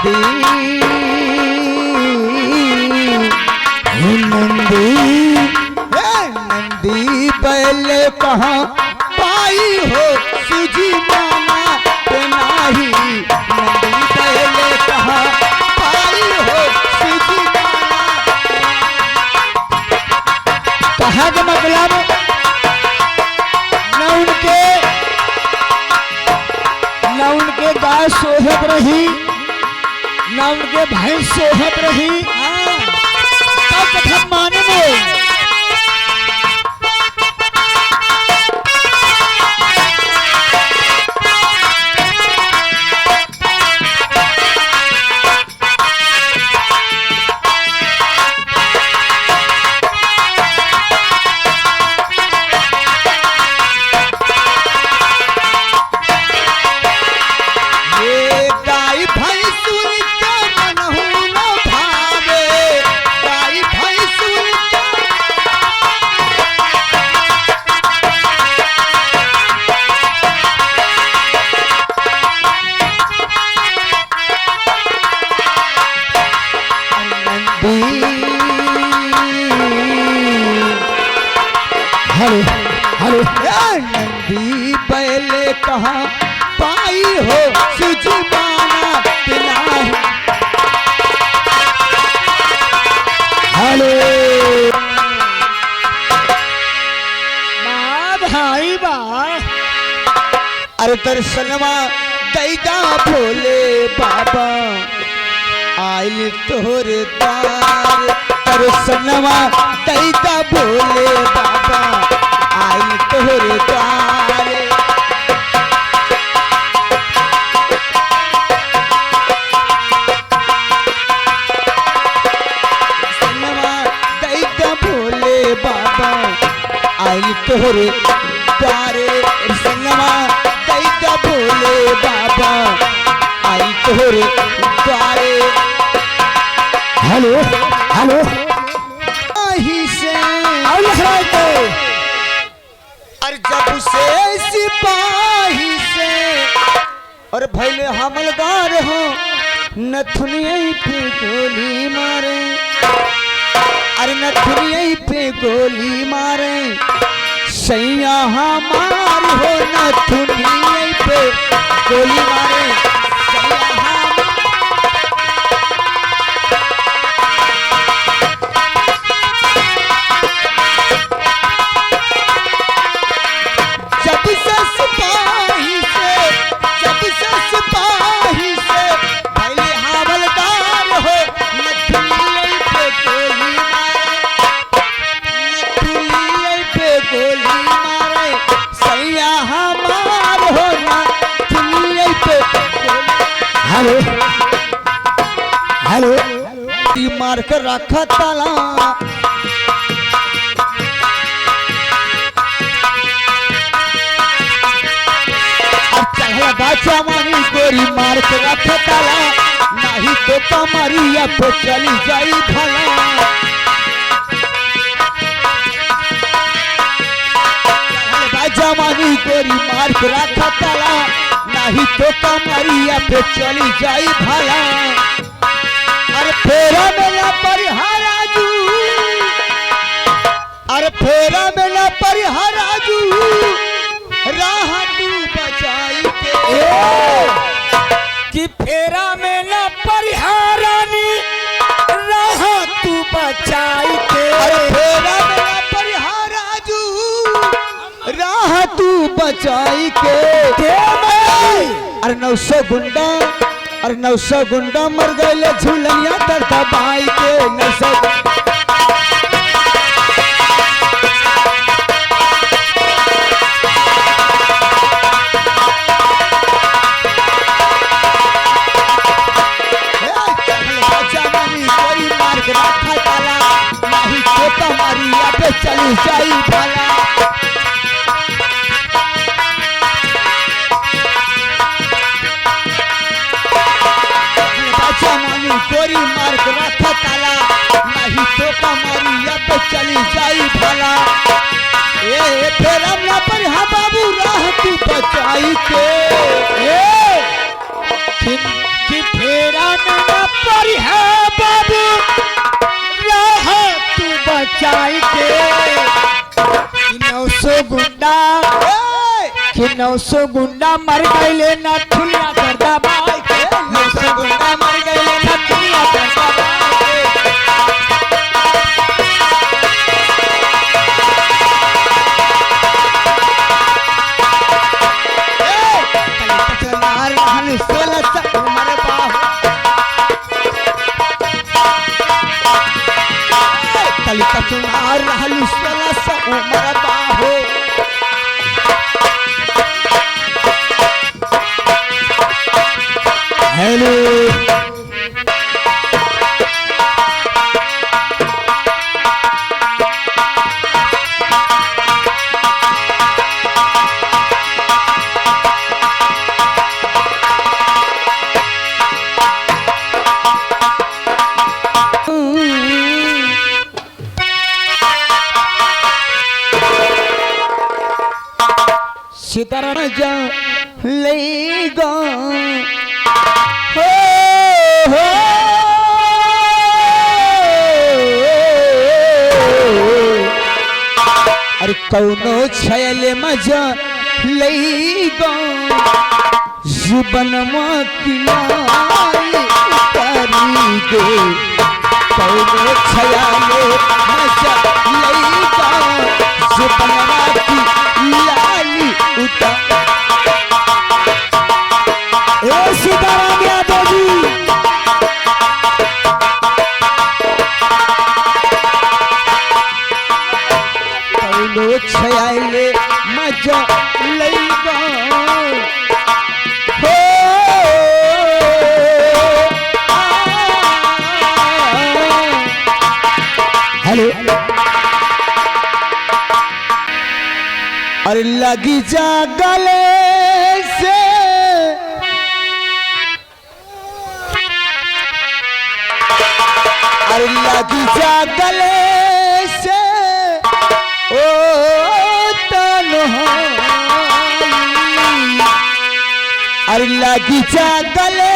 नंदी बैल कहाँ पाई हो सूझी माना पे नाही। नंदी बैल कहाँ पाई हो सूझी माना। कहा का मतलब न उनके गाय सोहत रही न उनके भैंस सोहत रही। तब कथा माने में नंदी बैल कहाँ पाई हो सूझी माना पिना। हेलो भाई बा अरे दर्शनवा दैदा भोले बाबा आइल तोहरे द्वार। दर्शनवा दैदा भोले बाबा आइल तोहरे द्वार। दर्शनवा दैदा भोले बाबा आइल तोहरे द्वार। दर्शनवा दैदा भोले बाबा आइल तोहरे द्वार। हेलो हेलो ही से और जब से सिपाही से और भैले हमलदार हो नथुनिया पे गोली मारे। अरे नथुनिया पे गोली मारे सैया हमार हो नथुनिया पे गोली मारे। हेलो हेलो मार कर रखा ताला। बाचा मानी गोरी मार के रखा ताला नहीं तो कमरिया पे चली जाई भला। बाचा मानी गोरी मार के रखा ताला नहीं तो कमरिया पे चली जाई भला। अरे फेरा मेला परिहाराजू अरे फेरा मेला परिहाराजू राह तू बचाई के। कि फेरा मेला परिहारानी राह तू बचाई के। अरे फेरा मेला परिहाराजू राह तू बचाई के। अरे 900 गुंडा अरे 900 गुंडा मर गए झूलनिया तर दबाई के। 900 चली जाई भला। गोरी मार के रखा ताला नहीं तो कमारी अब चली जाई भला। ए फिर हमला पर हाँ बाबू राह तू बचाई के। कि फिर तेरा में न परी है बाबू राह तू बचाई के 900 गुंडा कि 900 गुंडा मर गए ना ठुलिया करदा भाई के 900 गुंडा मर गए ना ठुलिया करदा भाई के चनार रहन 16 उम्र बाहु कली चनार रहन 16 उम्र बाहु हेलो सितारा जा ले गा हो हो अरे कौनो छयले मजा लईगो जीवन मकिलाई करी दे कौनो छयले मजा लईगो जीवन मकिलाई उतर ए सीताराम यादव जी कौनो छयले मजा लईगो हो हेलो अरे लगी जा गले से अरे लगी जा गले से ओ तन्हाई अरे लगी जा गले